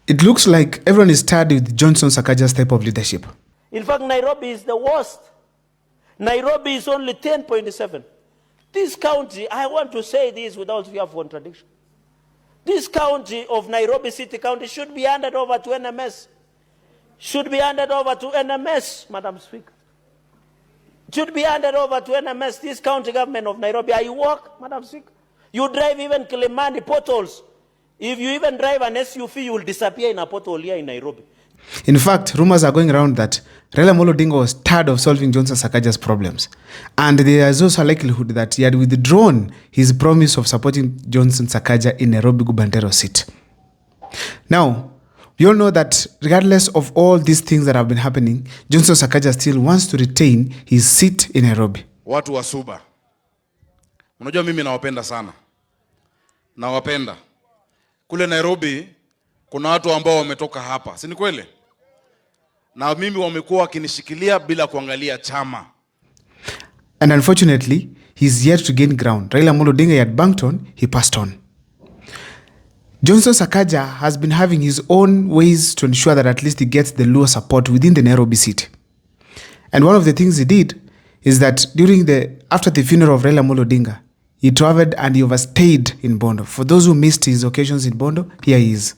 It looks like everyone is tired with Johnson Sakaja's type of leadership. In fact, Nairobi is the worst. Nairobi is only 10.7. This county, I want to say this without fear of contradiction. This county of Nairobi City County should be handed over to NMS. Should be handed over to NMS, Madam Speaker. Should be handed over to NMS, this county government of Nairobi. You walk, Madam Speaker. You drive even Kilimani potholes. If you even drive an SUV, you will disappear in a pothole here in Nairobi. In fact, rumors are going around that Raila Amolo Odinga was tired of solving Johnson Sakaja's problems. And there is also a likelihood that he had withdrawn his promise of supporting Johnson Sakaja in Nairobi gubernatorial seat. Now, we all know that regardless of all these things that have been happening, Johnson Sakaja still wants to retain his seat in Nairobi. Watu wa Suba, unajua mimi nawapenda sana. Nawapenda. Kule Nairobi, kuna watu ambao wametoka hapa. Si ni kweli? Na mimi wamekuwa wakinishikilia bila kuangalia chama. And unfortunately, he's yet to gain ground. Raila Amolo Odinga had banked on, he passed on. Johnson Sakaja has been having his own ways to ensure that at least he gets the Luos support within the Nairobi city. And one of the things he did is that after the funeral of Raila Amolo Odinga, he traveled and he overstayed in Bondo. For those who missed his occasions in Bondo, here he is.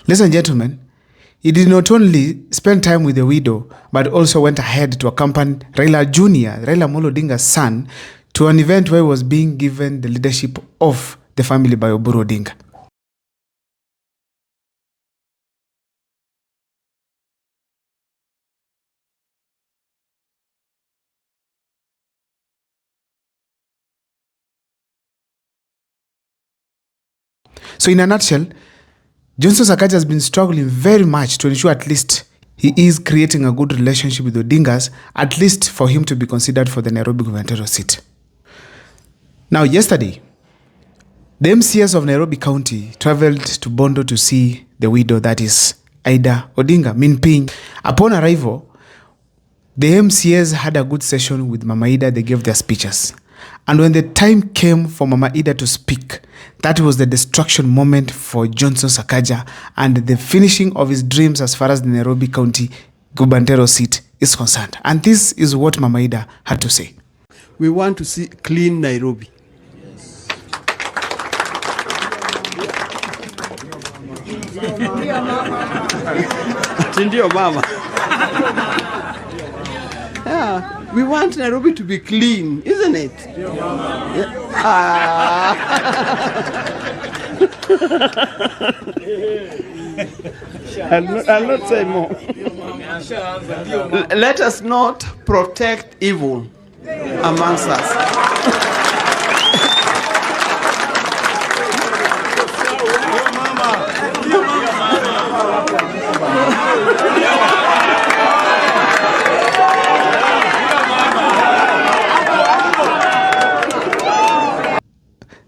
Ladies and gentlemen, he did not only spend time with the widow, but also went ahead to accompany Raila Jr., Raila Amolo Odinga's son, to an event where he was being given the leadership of the family by Oburu Odinga. So in a nutshell, Johnson Sakaja has been struggling very much to ensure at least he is creating a good relationship with the Odingas, at least for him to be considered for the Nairobi gubernatorial seat. Now, yesterday, the MCS of Nairobi County traveled to Bondo to see the widow, that is Ida Odinga, Minping. Upon arrival, the MCS had a good session with Mama Ida. They gave their speeches. And when the time came for Mama Ida to speak, that was the destruction moment for Johnson Sakaja and the finishing of his dreams as far as the Nairobi County gubernatorial seat is concerned. And this is what Mama Ida had to say. We want to see clean Nairobi. Ndio mama. Yeah. We want Nairobi to be clean, isn't it? Yeah. I'll not say more. Let us not protect evil amongst us.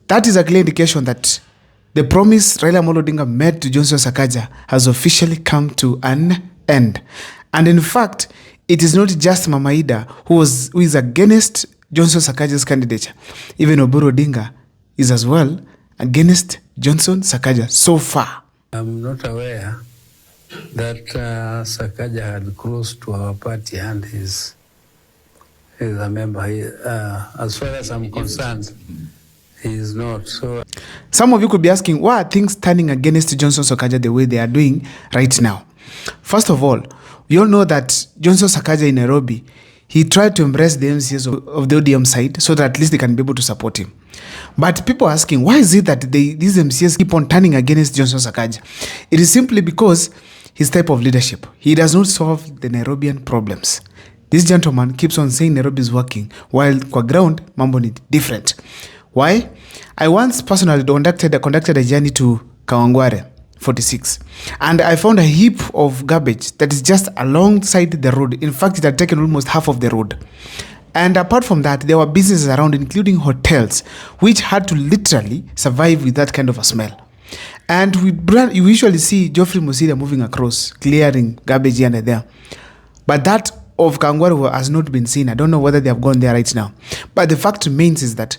That is a clear indication that the promise Raila Amolo Odinga made to Johnson Sakaja has officially come to an end. And in fact, it is not just Mama Ida who is against Johnson Sakaja's candidature. Even Oburu Odinga is as well against Johnson Sakaja so far. I'm not aware that Sakaja had close to our party and he's a member. As far as I'm concerned, he is not. So some of you could be asking, why are things turning against Johnson Sakaja the way they are doing right now? First of all, we all know that Johnson Sakaja in Nairobi, he tried to embrace the MCS of the ODM side so that at least they can be able to support him. But people are asking, why is it that these MCS keep on turning against Johnson Sakaja? It is simply because his type of leadership. He does not solve the Nairobian problems. This gentleman keeps on saying Nairobi is working, while kwa ground, mambo ni different. Why? I once personally conducted a journey to Kawangware 46, and I found a heap of garbage that is just alongside the road. In fact, it had taken almost half of the road. And apart from that, there were businesses around, including hotels, which had to literally survive with that kind of a smell. And you usually see Geoffrey Musila moving across, clearing garbage here and there. But that of Kangwaru has not been seen. I don't know whether they have gone there right now. But the fact remains is that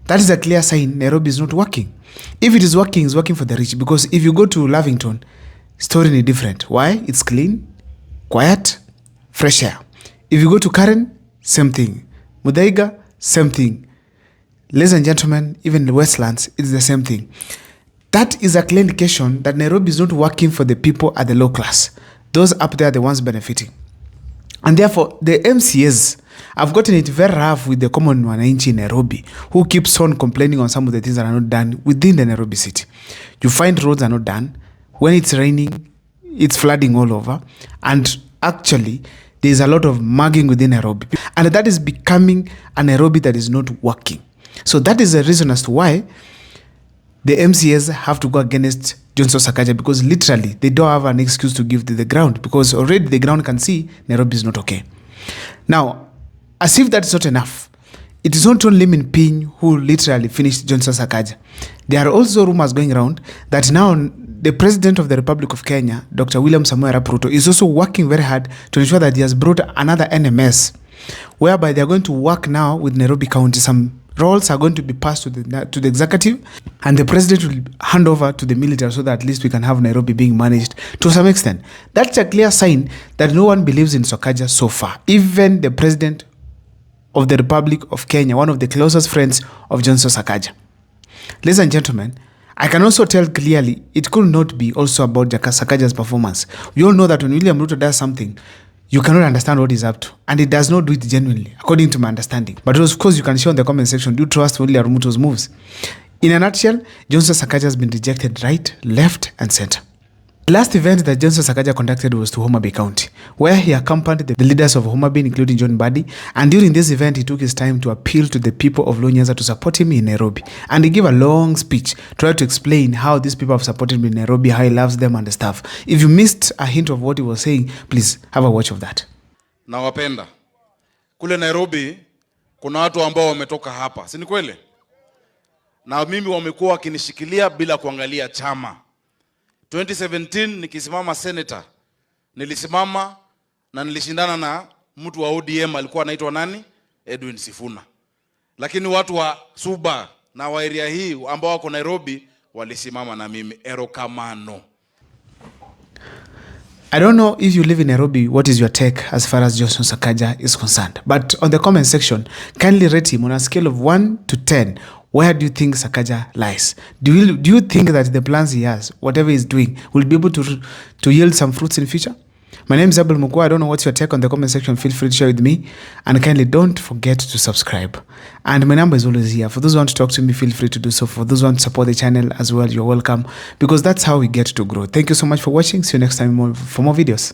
is a clear sign Nairobi is not working. If it is working, it's working for the rich. Because if you go to Lavington, story is different. Why? It's clean, quiet, fresh air. If you go to Karen, same thing. Muthaiga, same thing. Ladies and gentlemen, even the Westlands, it's the same thing. That is a clear indication that Nairobi is not working for the people at the low class. Those up there are the ones benefiting. And therefore, the MCAs have gotten it very rough with the common wananchi in Nairobi, who keeps on complaining on some of the things that are not done within the Nairobi city. You find roads are not done. When it's raining, it's flooding all over. And actually, there's a lot of mugging within Nairobi. And that is becoming a Nairobi that is not working. So that is the reason as to why the MCAs have to go against Johnson Sakaja, because literally they don't have an excuse to give to the ground, because already the ground can see Nairobi is not okay. Now, as if that's not enough, it is not only Piny who literally finished Johnson Sakaja. There are also rumors going around that now the President of the Republic of Kenya, Dr. William Samoei Arap Ruto, is also working very hard to ensure that he has brought another NMS, whereby they are going to work now with Nairobi County. Some roles are going to be passed to the executive, and the president will hand over to the military, so that at least we can have Nairobi being managed to some extent. That's a clear sign that no one believes in Sakaja so far. Even the president of the Republic of Kenya, one of the closest friends of Johnson Sakaja. Ladies and gentlemen, I can also tell clearly it could not be also about Sakaja's performance. We all know that when William Ruto does something, you cannot understand what he's up to. And he does not do it genuinely, according to my understanding. But of course, you can share in the comment section, do you trust William Ruto's moves? In a nutshell, Johnson Sakaja has been rejected right, left, and center. The last event that Johnson Sakaja conducted was to Homa Bay County, where he accompanied the leaders of Homa Bay, including John Mbadi. And during this event, he took his time to appeal to the people of Luo Nyanza to support him in Nairobi. And he gave a long speech, trying to explain how these people have supported him in Nairobi, how he loves them and the stuff. If you missed a hint of what he was saying, please have a watch of that. Nawapenda. Kule Nairobi, kuna watu ambao wametoka hapa. Si ni kweli? Na mimi wamekuwa wakinishikilia bila kuangalia chama. 2017 nikisimama senator, nilisimama na nilishindana na mtu wa ODM alikuwa anaitwa nani? Edwin Sifuna. Lakini watu wa Suba na wa area hii ambao wako Nairobi walisimama na mimi, erokamano. I don't know if you live in Nairobi, what is your take as far as Johnson Sakaja is concerned? But on the comment section, kindly rate him on a scale of 1 to 10. Where do you think Sakaja lies? Do you think that the plans he has, whatever he's doing, will be able to yield some fruits in the future? My name is Abel Mukwa. I don't know what's your take on the comment section. Feel free to share with me. And kindly don't forget to subscribe. And my number is always here. For those who want to talk to me, feel free to do so. For those who want to support the channel as well, you're welcome. Because that's how we get to grow. Thank you so much for watching. See you next time for more videos.